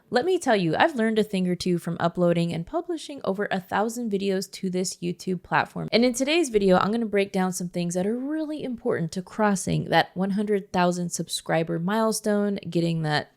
Let me tell you, I've learned a thing or two from uploading and publishing over 1,000 videos to this YouTube platform. And in today's video, I'm going to break down some things that are really important to crossing that 100,000 subscriber milestone, getting that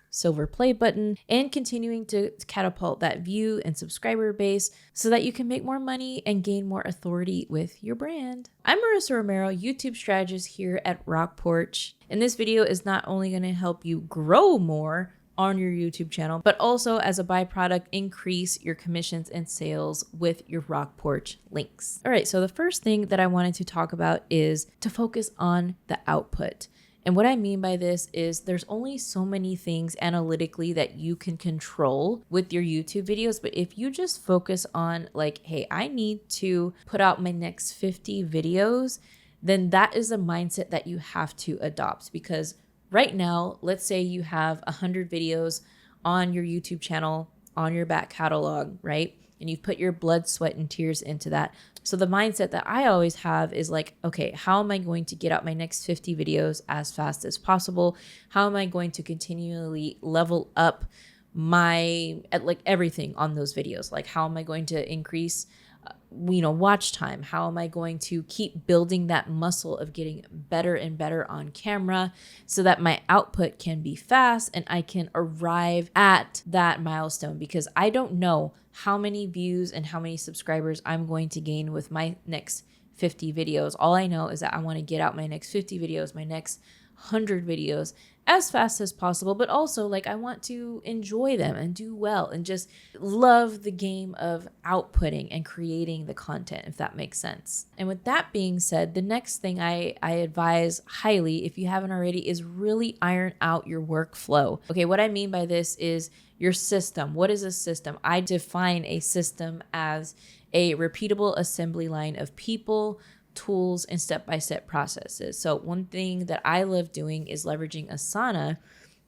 silver play button, and continuing to catapult that view and subscriber base so that you can make more money and gain more authority with your brand. I'm Marissa Romero, YouTube strategist here at RockPorch, and this video is not only going to help you grow more on your YouTube channel, but also as a byproduct, increase your commissions and sales with your RockPorch links. All right, so the first thing that I wanted to talk about is to focus on the output. And what I mean by this is there's only so many things analytically that you can control with your YouTube videos. But if you just focus on like, hey, I need to put out my next 50 videos, then that is a mindset that you have to adopt. Because right now, let's say you have 100 videos on your YouTube channel, on your back catalog, right? And you've put your blood, sweat, and tears into that. So the mindset that I always have is like, okay, how am I going to get out my next 50 videos as fast as possible? How am I going to continually level up my, everything on those videos? Like, how am I going to increase watch time? How am I going to keep building that muscle of getting better and better on camera so that my output can be fast and I can arrive at that milestone? Because I don't know how many views and how many subscribers I'm going to gain with my next 50 videos. All I know is that I want to get out my next 50 videos, my next 100 videos as fast as possible, but also like I want to enjoy them and do well and just love the game of outputting and creating the content, if that makes sense. And with that being said, the next thing I advise highly, if you haven't already, is really iron out your workflow. Okay, what I mean by this is your system. What is a system? I define a system as a repeatable assembly line of people, tools, and step-by-step processes. So one thing that I love doing is leveraging Asana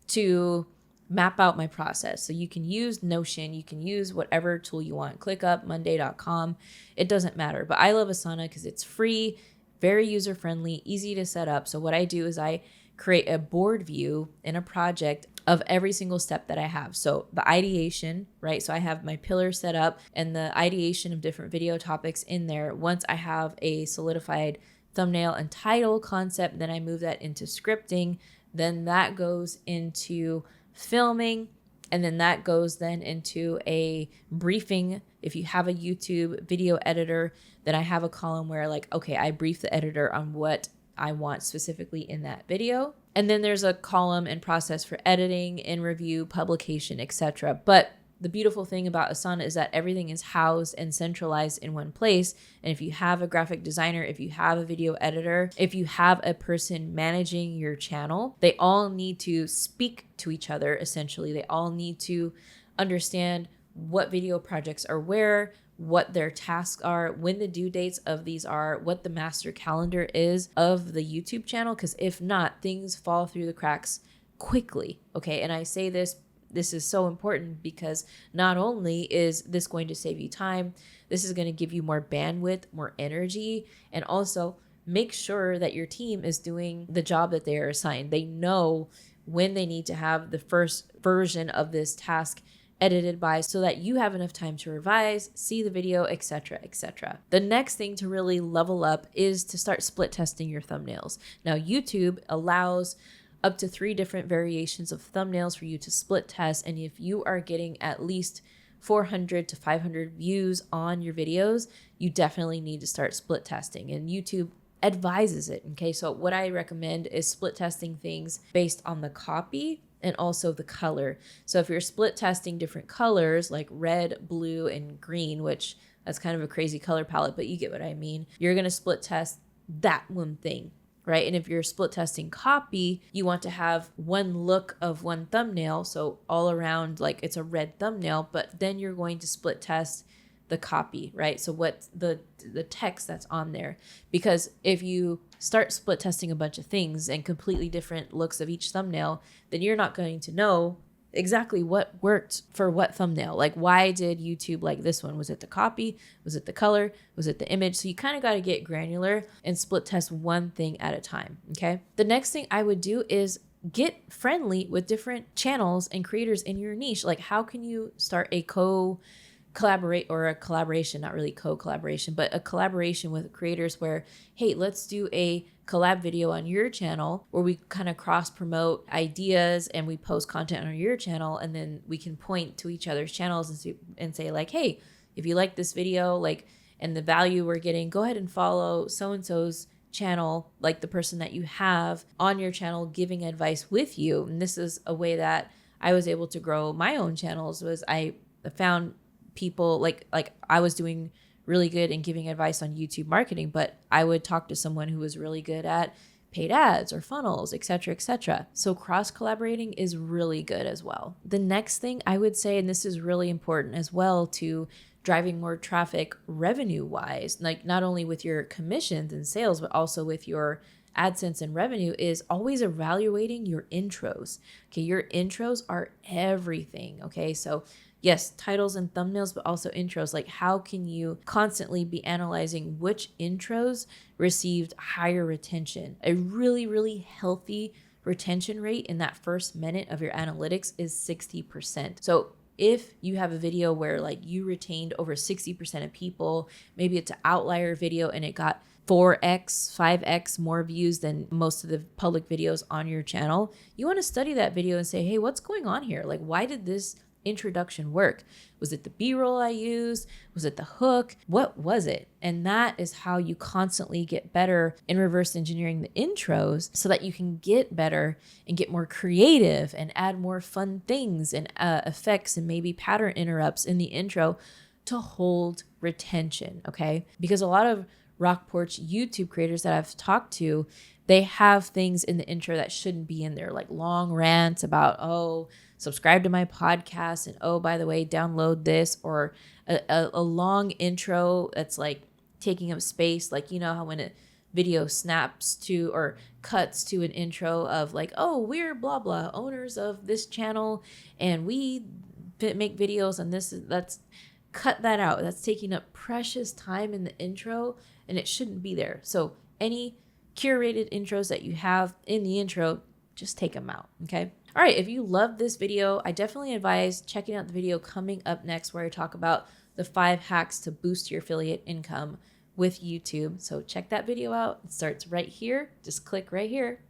to map out my process. So you can use Notion, you can use whatever tool you want, ClickUp, Monday.com, it doesn't matter. But I love Asana because it's free, very user-friendly, easy to set up. So what I do is I create a board view in a project of every single step that I have. So the ideation, right? So I have my pillars set up and the ideation of different video topics in there. Once I have a solidified thumbnail and title concept, then I move that into scripting. Then that goes into filming. And then that goes then into a briefing. If you have a YouTube video editor, then I have a column where like, okay, I brief the editor on what I want specifically in that video. And then there's a column and process for editing, in review, publication, etc. But the beautiful thing about Asana is that everything is housed and centralized in one place. And if you have a graphic designer, if you have a video editor, if you have a person managing your channel, they all need to speak to each other, essentially. They all need to understand what video projects are where, what their tasks are, when the due dates of these are, what the master calendar is of the YouTube channel. Because if not, things fall through the cracks quickly. Okay. And I say this is so important because not only is this going to save you time, this is going to give you more bandwidth, more energy, and also make sure that your team is doing the job that they are assigned. They know when they need to have the first version of this task edited by so that you have enough time to revise, see the video, etc., etc. The next thing to really level up is to start split testing your thumbnails. Now, YouTube allows up to 3 different variations of thumbnails for you to split test. And if you are getting at least 400 to 500 views on your videos, you definitely need to start split testing. And YouTube advises it. Okay, so what I recommend is split testing things based on the copy and also the color. So if you're split testing different colors like red, blue, and green, which that's kind of a crazy color palette, but you get what I mean. You're going to split test that one thing, right? And if you're split testing copy, you want to have one look of one thumbnail. So all around, like it's a red thumbnail, but then you're going to split test the copy, right? So what the text that's on there, because if you start split testing a bunch of things and completely different looks of each thumbnail, then you're not going to know exactly what worked for what thumbnail. Like, why did YouTube like this one? Was it the copy? Was it the color? Was it the image? So you kind of got to get granular and split test one thing at a time. Okay. The next thing I would do is get friendly with different channels and creators in your niche. Like, how can you start a collaboration, not really co-collaboration, but a collaboration with creators where, hey, let's do a collab video on your channel where we kind of cross promote ideas and we post content on your channel, and then we can point to each other's channels and say like, hey, if you like this video, like, and the value we're getting, go ahead and follow so-and-so's channel, like the person that you have on your channel giving advice with you. And this is a way that I was able to grow my own channels. Was I found people like I was doing really good in giving advice on YouTube marketing, but I would talk to someone who was really good at paid ads or funnels, etc., etc. So cross collaborating is really good as well. The next thing I would say, and this is really important as well to driving more traffic revenue wise, like not only with your commissions and sales, but also with your AdSense and revenue, is always evaluating your intros. Okay, your intros are everything. Okay, so yes, titles and thumbnails, but also intros. Like, how can you constantly be analyzing which intros received higher retention? A really, really healthy retention rate in that first minute of your analytics is 60%. So if you have a video where like you retained over 60% of people, maybe it's an outlier video and it got 4x, 5x more views than most of the public videos on your channel, you want to study that video and say, hey, what's going on here? Like, why did this introduction work? Was it the B-roll I used? Was it the hook? What was it? And that is how you constantly get better in reverse engineering the intros so that you can get better and get more creative and add more fun things and effects and maybe pattern interrupts in the intro to hold retention, okay? Because a lot of RockPorch YouTube creators that I've talked to, they have things in the intro that shouldn't be in there, like long rants about, oh, subscribe to my podcast, and oh, by the way, download this, or a long intro that's like taking up space. Like, you know how when a video snaps to or cuts to an intro of like, oh, we're blah, blah, owners of this channel, and we make videos on this, that's cut that out. That's taking up precious time in the intro, and it shouldn't be there. So any curated intros that you have in the intro, just take them out, okay? All right, if you love this video, I definitely advise checking out the video coming up next where I talk about the 5 hacks to boost your affiliate income with YouTube. So check that video out. It starts right here. Just click right here.